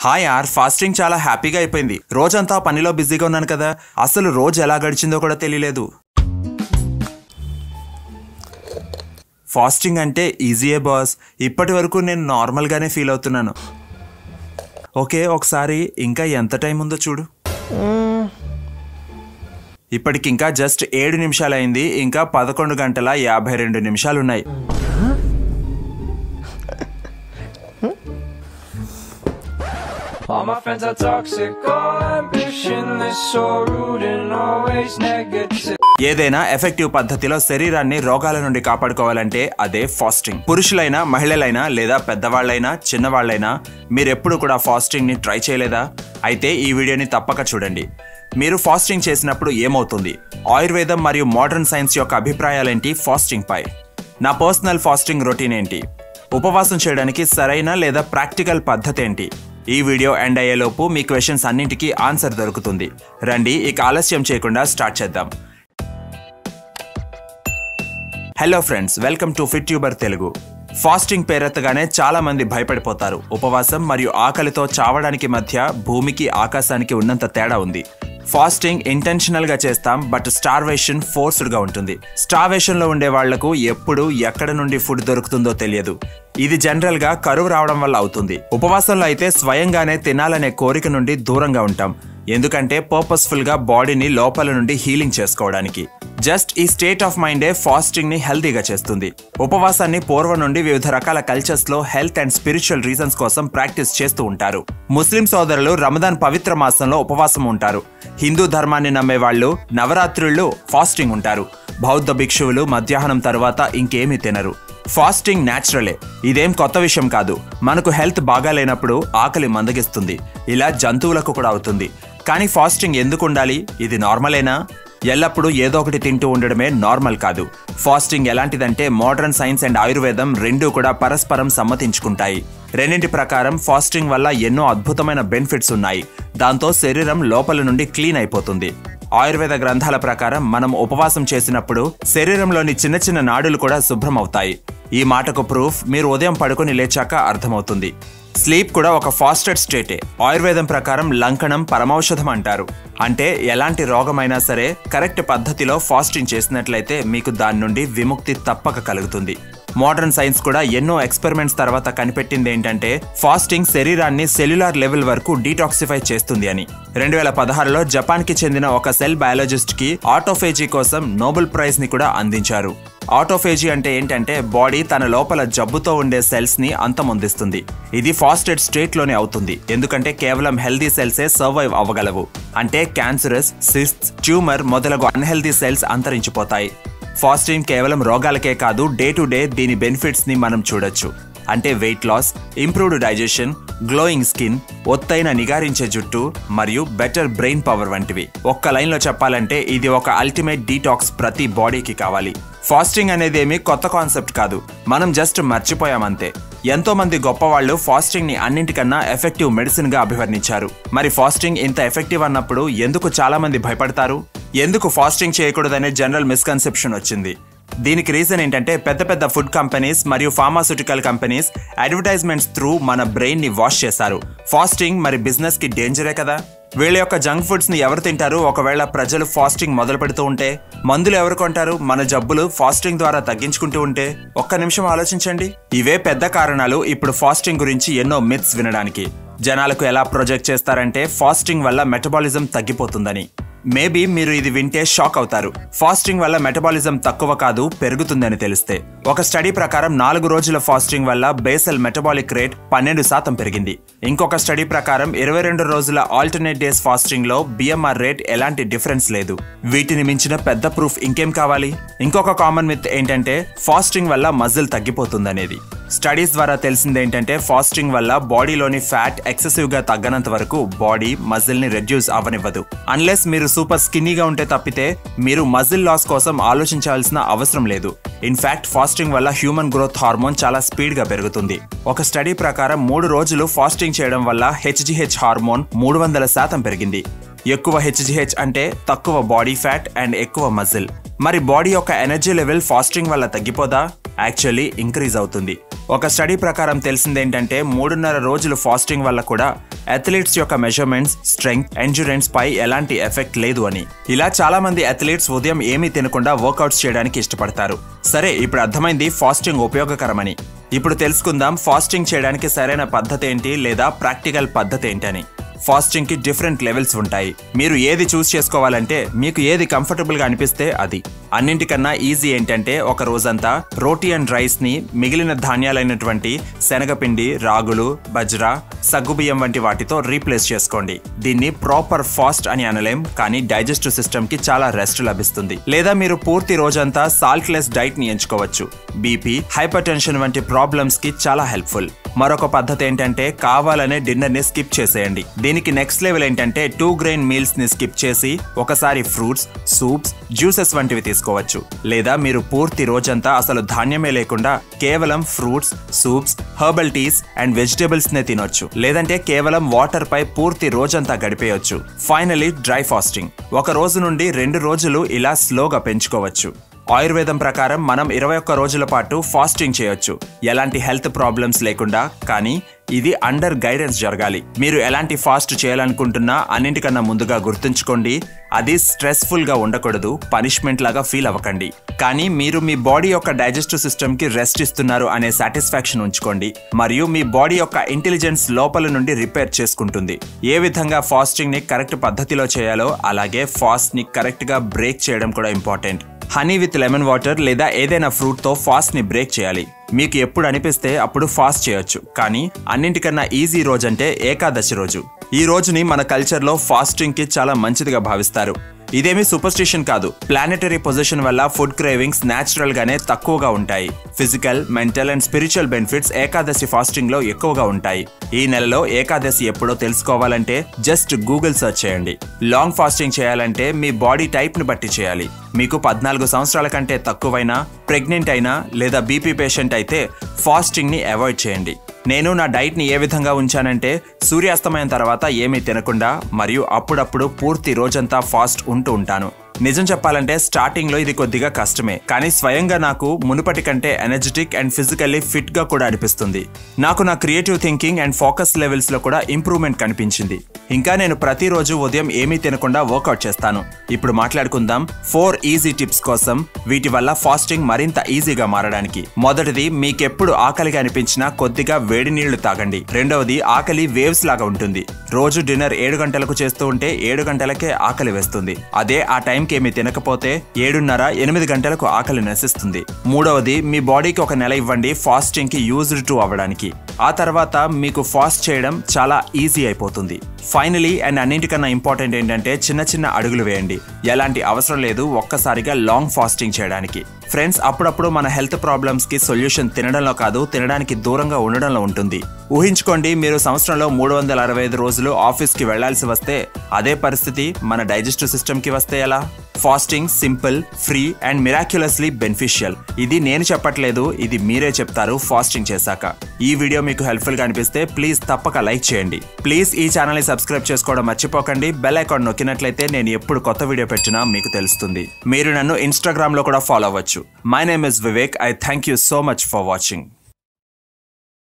Hi యార్, fasting చాలా హ్యాపీగా అయిపోయింది. రోజంతా పనిలో బిజీగా ఉన్నాను కదా, అసలు రోజు ఎలా గడిచిందో కూడా తెలియలేదు. ఫాస్టింగ్ అంటే ఈజీయే బాస్. ఇప్పటి వరకు నేను నార్మల్గానే ఫీల్ అవుతున్నాను. ఓకే, ఒకసారి ఇంకా ఎంత టైం ఉందో చూడు. ఇప్పటికింకా జస్ట్ 7 నిమిషాలు అయింది. ఇంకా 11 గంటల 52 నిమిషాలు ఉన్నాయి. All my friends are toxic, all ambitionless, so rude and always negative. ఏదైనా ఎఫెక్టివ్ పద్ధతిలో శరీరాన్ని రోగాల నుండి కాపాడుకోవాలంటే అదే ఫాస్టింగ్. పురుషులైనా, మహిళలైనా, లేదా పెద్దవాళ్ళైనా, చిన్నవాళ్ళైనా మీరెప్పుడు కూడా ఫాస్టింగ్ ని ట్రై చేయలేదా? అయితే ఈ వీడియోని తప్పక చూడండి. మీరు ఫాస్టింగ్ చేసినప్పుడు ఏమవుతుంది, ఆయుర్వేదం మరియు మోడర్న్ సైన్స్ యొక్క అభిప్రాయాలేంటి ఫాస్టింగ్ పై, నా పర్సనల్ ఫాస్టింగ్ రొటీన్ ఏంటి, ఉపవాసం చేయడానికి సరైన లేదా ప్రాక్టికల్ పద్ధతి ఏంటి, ఈ వీడియో ఎండ్ అయ్యేలోపు మీ క్వశ్చన్స్ అన్నింటికీ ఆన్సర్ దొరుకుతుంది. రండి, ఇక ఆలస్యం చేయకుండా స్టార్ట్ చేద్దాం. Hello friends, welcome to Fit Tuber Telugu. Fasting పేరెత్తగానే చాలా మంది భయపడిపోతారు. ఉపవాసం మరియు ఆకలితో చావడానికి మధ్య భూమికి ఆకాశానికి ఉన్నంత తేడా ఉంది. ఫాస్టింగ్ ఇంటెన్షనల్ గా చేస్తాం, బట్ స్టార్వేషన్ ఫోర్స్డ్ గా ఉంటుంది. స్టార్వేషన్ లో ఉండే వాళ్లకు ఎప్పుడు ఎక్కడ నుండి ఫుడ్ దొరుకుతుందో తెలియదు. ఇది జనరల్ గా కరువు రావడం వల్ల అవుతుంది. ఉపవాసంలో అయితే స్వయంగానే తినాలనే కోరిక నుండి దూరంగా ఉంటాం, ఎందుకంటే పర్పస్ఫుల్ గా బాడీని లోపల నుండి హీలింగ్ చేసుకోవడానికి. జస్ట్ ఈ స్టేట్ ఆఫ్ మైండే ఫాస్టింగ్ ని హెల్తీగా చేస్తుంది. ఉపవాసాన్ని పూర్వం నుండి వివిధ రకాల కల్చర్స్ లో హెల్త్ అండ్ స్పిరిచువల్ రీజన్స్ కోసం ప్రాక్టీస్ చేస్తూ ఉంటారు. ముస్లిం సోదరులు రమదాన్ పవిత్ర మాసంలో ఉపవాసం ఉంటారు. హిందూ ధర్మాన్ని నమ్మే వాళ్ళు నవరాత్రుల్లో ఫాస్టింగ్ ఉంటారు. బౌద్ధ భిక్షువులు మధ్యాహ్నం తర్వాత ఇంకేమీ తినరు. ఫాస్టింగ్ న్యాచురలే, ఇదేం కొత్త విషయం కాదు. మనకు హెల్త్ బాగాలేనప్పుడు ఆకలి మందగిస్తుంది, ఇలా జంతువులకు కూడా అవుతుంది. కానీ ఫాస్టింగ్ ఎందుకు ఉండాలి? ఇది నార్మలేనా? ఎల్లప్పుడూ ఏదో ఒకటి తింటూ ఉండడమే నార్మల్ కాదు. ఫాస్టింగ్ ఎలాంటిదంటే మోడర్న్ సైన్స్ అండ్ ఆయుర్వేదం రెండూ కూడా పరస్పరం సమ్మతించుకుంటాయి. రెండింటి ప్రకారం ఫాస్టింగ్ వల్ల ఎన్నో అద్భుతమైన బెనిఫిట్స్ ఉన్నాయి. దాంతో శరీరం లోపల నుండి క్లీన్ అయిపోతుంది. ఆయుర్వేద గ్రంథాల ప్రకారం మనం ఉపవాసం చేసినప్పుడు శరీరంలోని చిన్న చిన్న నాడులు కూడా శుభ్రం అవుతాయి. ఈ మాటకు ప్రూఫ్ మీరు ఉదయం పడుకొని లేచాక అర్థమవుతుంది. స్లీప్ కూడా ఒక ఫాస్టెడ్ స్టేటే. ఆయుర్వేదం ప్రకారం లంకణం పరమౌషధం అంటారు. అంటే ఎలాంటి రోగమైనా సరే కరెక్ట్ పద్ధతిలో ఫాస్టింగ్ చేసినట్లయితే మీకు దాని నుండి విముక్తి తప్పక కలుగుతుంది. మోడర్న్ సైన్స్ కూడా ఎన్నో ఎక్స్పెరిమెంట్స్ తర్వాత కనిపెట్టింది ఏంటంటే ఫాస్టింగ్ శరీరాన్ని సెల్యులార్ లెవెల్ వరకు డీటాక్సిఫై చేస్తుంది అని. 2016లో జపాన్ కి చెందిన ఒక సెల్ బయాలజిస్ట్ కి ఆటోఫేజీ కోసం నోబెల్ ప్రైజ్ ని కూడా అందించారు. ఆటోఫేజీ అంటే ఏంటంటే బాడీ తన లోపల జబ్బుతో ఉండే సెల్స్ ని అంతమొందిస్తుంది. ఇది ఫాస్టెడ్ స్టేట్ లోనే అవుతుంది, ఎందుకంటే కేవలం హెల్దీ సెల్సే సర్వైవ్ అవ్వగలవు. అంటే క్యాన్సరస్, సిస్ట్స్, ట్యూమర్ మొదలగు అన్హెల్దీ సెల్స్ అంతరించిపోతాయి. ఫాస్టింగ్ కేవలం రోగాలకే కాదు, డే టు డే దీని బెనిఫిట్స్ ని మనం చూడొచ్చు. అంటే weight loss, improved digestion, glowing skin, ఒత్తైన నిగారించే జుట్టు మరియు బెటర్ బ్రెయిన్ పవర్ వంటివి. ఒక్క లైన్లో చెప్పాలంటే ఇది ఒక అల్టిమేట్ డీటాక్స్ ప్రతి బాడీకి కావాలి. ఫాస్టింగ్ అనేది ఏమీ కొత్త కాన్సెప్ట్ కాదు, మనం జస్ట్ మర్చిపోయామంతే. ఎంతో మంది గొప్పవాళ్లు ఫాస్టింగ్ ని అన్నింటికన్నా ఎఫెక్టివ్ మెడిసిన్ గా అభివర్ణించారు. మరి ఫాస్టింగ్ ఇంత ఎఫెక్టివ్ అన్నప్పుడు ఎందుకు చాలా మంది భయపడతారు? ఎందుకు ఫాస్టింగ్ చేయకూడదనే జనరల్ మిస్కన్సెప్షన్ వచ్చింది. దీనికి రీజన్ ఏంటంటే పెద్ద పెద్ద ఫుడ్ కంపెనీస్ మరియు ఫార్మాస్యూటికల్ కంపెనీస్ అడ్వర్టైజ్మెంట్స్ త్రూ మన బ్రెయిన్ ని వాష్ చేశారు. ఫాస్టింగ్ మరి బిజినెస్ కి డేంజరే కదా. వీళ్ళ యొక్క జంక్ ఫుడ్స్ ని ఎవరు తింటారు? ఒకవేళ ప్రజలు ఫాస్టింగ్ మొదలు పెడుతూ ఉంటే మందులు ఎవరు కొంటారు? మన జబ్బులు ఫాస్టింగ్ ద్వారా తగ్గించుకుంటూ ఉంటే ఒక్క నిమిషం ఆలోచించండి. ఇవే పెద్ద కారణాలు ఇప్పుడు ఫాస్టింగ్ గురించి ఎన్నో మిత్స్ వినడానికి. జనాలకు ఎలా ప్రొజెక్ట్ చేస్తారంటే ఫాస్టింగ్ వల్ల మెటబాలిజం తగ్గిపోతుందని. మేబీ మీరు ఇది వింటే షాక్ అవుతారు. ఫాస్టింగ్ వల్ల మెటబాలిజం తక్కువ కాదు, పెరుగుతుందని తెలిస్తే. ఒక స్టడీ ప్రకారం 4 రోజుల ఫాస్టింగ్ వల్ల బేసల్ మెటబాలిక్ రేట్ 12% పెరిగింది. ఇంకొక స్టడీ ప్రకారం 22 రోజుల ఆల్టర్నేట్ డేస్ ఫాస్టింగ్ లో BMR రేట్ ఎలాంటి డిఫరెన్స్ లేదు. వీటిని మించిన పెద్ద ప్రూఫ్ ఇంకేం కావాలి? ఇంకొక కామన్ మిత్ ఏంటంటే ఫాస్టింగ్ వల్ల మజిల్ తగ్గిపోతుందనేది. స్టడీస్ ద్వారా తెలిసింది ఏంటంటే ఫాస్టింగ్ వల్ల బాడీలోని ఫ్యాట్ ఎక్సెసివ్ గా తగ్గనంత వరకు బాడీ మజిల్ ని రెడ్యూస్ అవ్వనివ్వదు. అన్లెస్ మీరు సూపర్ స్కిన్నీగా ఉంటే తప్పితే మీరు మజిల్ లాస్ కోసం ఆలోచించాల్సిన అవసరం లేదు. ఇన్ఫాక్ట్ ఫాస్టింగ్ వల్ల హ్యూమన్ గ్రోత్ హార్మోన్ చాలా స్పీడ్ గా పెరుగుతుంది. ఒక స్టడీ ప్రకారం 3 రోజులు ఫాస్టింగ్ చేయడం వల్ల HGH హార్మోన్ 300% పెరిగింది. ఎక్కువ HGH అంటే తక్కువ బాడీ ఫ్యాట్ అండ్ ఎక్కువ మజిల్. మరి బాడీ యొక్క ఎనర్జీ లెవెల్ ఫాస్టింగ్ వల్ల తగ్గిపోదా? యాక్చువల్లీ ఇంక్రీజ్ అవుతుంది. ఒక స్టడీ ప్రకారం తెలిసిందేంటంటే 3.5 రోజులు ఫాస్టింగ్ వల్ల కూడా అథ్లీట్స్ యొక్క మెజర్మెంట్స్, స్ట్రెంగ్త్, ఎండ్యూరెన్స్ పై ఎలాంటి ఎఫెక్ట్ లేదు అని. ఇలా చాలా మంది అథ్లీట్స్ ఉదయం ఏమీ తినకుండా వర్కౌట్స్ చేయడానికి ఇష్టపడతారు. సరే, ఇప్పుడు అర్థమైంది ఫాస్టింగ్ ఉపయోగకరమని. ఇప్పుడు తెలుసుకుందాం ఫాస్టింగ్ చేయడానికి సరైన పద్ధతి ఏంటి లేదా ప్రాక్టికల్ పద్ధతి ఏంటని. ఫాస్టింగ్ కి డిఫరెంట్ లెవెల్స్ ఉంటాయి. మీరు ఏది చూస్ చేసుకోవాలంటే మీకు ఏది కంఫర్టబుల్ గా అనిపిస్తే అది. అన్నింటికన్నా ఈజీ ఏంటంటే ఒక రోజంతా రోటీ అండ్ రైస్ ని మిగిలిన ధాన్యాలైనటువంటి శనగపిండి, రాగులు, బజ్రా, సగ్గుబియ్యం వంటి వాటితో రీప్లేస్ చేసుకోండి. దీన్ని ప్రాపర్ ఫాస్ట్ అని అనలేం, కానీ డైజెస్టివ్ సిస్టమ్ కి చాలా రెస్ట్ లభిస్తుంది. లేదా మీరు పూర్తి రోజంతా సాల్ట్ లెస్ డైట్ ని ఎంచుకోవచ్చు. బీపీ, హైపర్ టెన్షన్ వంటి ప్రాబ్లమ్స్ కి చాలా హెల్ప్ఫుల్. మరొక పద్ధతి ఏంటంటే కావాలనే డిన్నర్ ని స్కిప్ చేసేయండి. దీనికి నెక్స్ట్ లెవెల్ ఏంటంటే 2 గ్రెయిన్ మీల్స్ ని స్కిప్ చేసి ఒకసారి ఫ్రూట్స్, సూప్స్, జ్యూసెస్ వంటివి తీసుకోవచ్చు. లేదా మీరు పూర్తి రోజంతా అసలు ధాన్యమే లేకుండా కేవలం fruits, soups, herbal teas and vegetables నే తినొచ్చు. లేదంటే కేవలం వాటర్ పై పూర్తి రోజంతా గడిపేయొచ్చు. Finally dry fasting. ఒక రోజు నుండి 2 రోజులు ఇలా స్లోగా పెంచుకోవచ్చు. ఆయుర్వేదం ప్రకారం మనం 21 రోజుల పాటు ఫాస్టింగ్ చేయొచ్చు, ఎలాంటి హెల్త్ ప్రాబ్లమ్స్ లేకుండా. కానీ ఇది అండర్ గైడెన్స్ జరగాలి. మీరు ఎలాంటి ఫాస్ట్ చేయాలనుకుంటున్నా అన్నింటికన్నా ముందుగా గుర్తుంచుకోండి, అది స్ట్రెస్ఫుల్ గా ఉండకూడదు, పనిష్మెంట్ లాగా ఫీల్ అవ్వకండి. కానీ మీరు మీ బాడీ యొక్క డైజెస్టివ్ సిస్టమ్ కి రెస్ట్ ఇస్తున్నారు అనే సాటిస్ఫాక్షన్ ఉంచుకోండి. మరియు మీ బాడీ యొక్క ఇంటెలిజెన్స్ లోపల నుండి రిపేర్ చేసుకుంటుంది. ఏ విధంగా ఫాస్టింగ్ ని కరెక్ట్ పద్ధతిలో చేయాలో అలాగే ఫాస్ట్ ని కరెక్ట్ గా బ్రేక్ చేయడం కూడా important. Honey with lemon water లేదా ఏదైనా ఫ్రూట్ తో ఫాస్ట్ ని బ్రేక్ చేయాలి. మీకు ఎప్పుడు అనిపిస్తే అప్పుడు ఫాస్ట్ చేయొచ్చు. కానీ అన్నింటికన్నా ఈజీ రోజు అంటే ఏకాదశి రోజు. ఈ రోజుని మన కల్చర్ లో ఫాస్టింగ్ కి చాలా మంచిదిగా భావిస్తారు. ఇదేమీ సూపర్స్టిషన్ కాదు. ప్లానెటరీ పొజిషన్ వల్ల ఫుడ్ క్రేవింగ్స్ న్యాచురల్ గానే తక్కువగా ఉంటాయి. Physical, mental and spiritual benefits Ekadashi fasting లో ఎక్కువగా ఉంటాయి. ఈ నెలలో ఏకాదశి ఎప్పుడో తెలుసుకోవాలంటే జస్ట్ గూగుల్ సెర్చ్ చేయండి. లాంగ్ ఫాస్టింగ్ చేయాలంటే మీ బాడీ టైప్ ని బట్టి చేయాలి. మీకు 14 సంవత్సరాల కంటే తక్కువైనా, ప్రెగ్నెంట్ అయినా లేదా బీపీ పేషెంట్ అయితే ఫాస్టింగ్ ని అవాయిడ్ చేయండి. నేను నా డైట్ ని ఏ విధంగా ఉంచానంటే సూర్యాస్తమయం తర్వాత ఏమీ తినకుండా మరియు అప్పుడప్పుడు పూర్తి రోజంతా ఫాస్ట్ ఉంటూ ఉంటాను. నిజం చెప్పాలంటే స్టార్టింగ్ లో ఇది కొద్దిగా కష్టమే, కానీ స్వయంగా నాకు మునుపటి కంటే ఎనర్జెటిక్ అండ్ ఫిజికల్లీ ఫిట్ గా కూడా అనిపిస్తుంది. నాకు నా creative thinking and focus levels లో కూడా ఇంప్రూవ్మెంట్ కనిపించింది. ఇంకా నేను ప్రతిరోజు ఉదయం ఏమీ తినకుండా వర్కౌట్ చేస్తాను. ఇప్పుడు మాట్లాడుకుందాం 4 ఈజీ టిప్స్ కోసం, వీటి వల్ల ఫాస్టింగ్ మరింత ఈజీగా మారడానికి. మొదటిది, మీకెప్పుడు ఆకలిగా అనిపించినా కొద్దిగా వేడి నీళ్లు తాగండి. రెండవది, ఆకలి వేవ్స్ లాగా ఉంటుంది. రోజు డిన్నర్ 7 గంటలకు చేస్తూ ఉంటే 7 గంటలకే ఆకలి వేస్తుంది. అదే ఆ టైంకి ఏమి తినకపోతే 7:30-8 గంటలకు ఆకలి నశిస్తుంది. మూడవది, మీ బాడీకి ఒక నెల ఇవ్వండి ఫాస్టింగ్ కి యూజ్డ్ టు అవ్వడానికి. ఆ తర్వాత మీకు ఫాస్ట్ చేయడం చాలా ఈజీ అయిపోతుంది. ఫైనలీ అండ్ అన్నింటికన్నా ఇంపార్టెంట్ ఏంటంటే చిన్న చిన్న అడుగులు వేయండి. ఎలాంటి అవసరం లేదు ఒక్కసారిగా లాంగ్ ఫాస్టింగ్ చేయడానికి. ఫ్రెండ్స్, అప్పుడప్పుడు మన హెల్త్ ప్రాబ్లమ్స్ కి సొల్యూషన్ తినడంలో కాదు, తినడానికి దూరంగా ఉండడంలో ఉంటుంది. ఊహించుకోండి, మీరు సంవత్సరంలో 365 రోజులు ఆఫీస్ కి వెళ్లాల్సి వస్తే అదే పరిస్థితి మన డైజెస్టివ్ సిస్టమ్ కి వస్తే ఎలా? Fasting simple, free and miraculously beneficial. ఇది నేను చెప్పట్లేదు, ఇది మీరే చెప్తారు ఫాస్టింగ్ చేశాక. ఈ వీడియో మీకు హెల్ప్ఫుల్ గా అనిపిస్తే ప్లీజ్ తప్పక లైక్ చేయండి. ప్లీజ్ ఈ ఛానల్ ని సబ్స్క్రైబ్ చేసుకోవడం మర్చిపోకండి. బెల్ ఐకాన్ నొక్కినట్లయితే నేను ఎప్పుడు కొత్త వీడియో పెట్టినా మీకు తెలుస్తుంది. మీరు నన్ను ఇన్స్టాగ్రామ్ లో కూడా ఫాలో అవ్వచ్చు. My name is Vivek. I thank you so much for watching.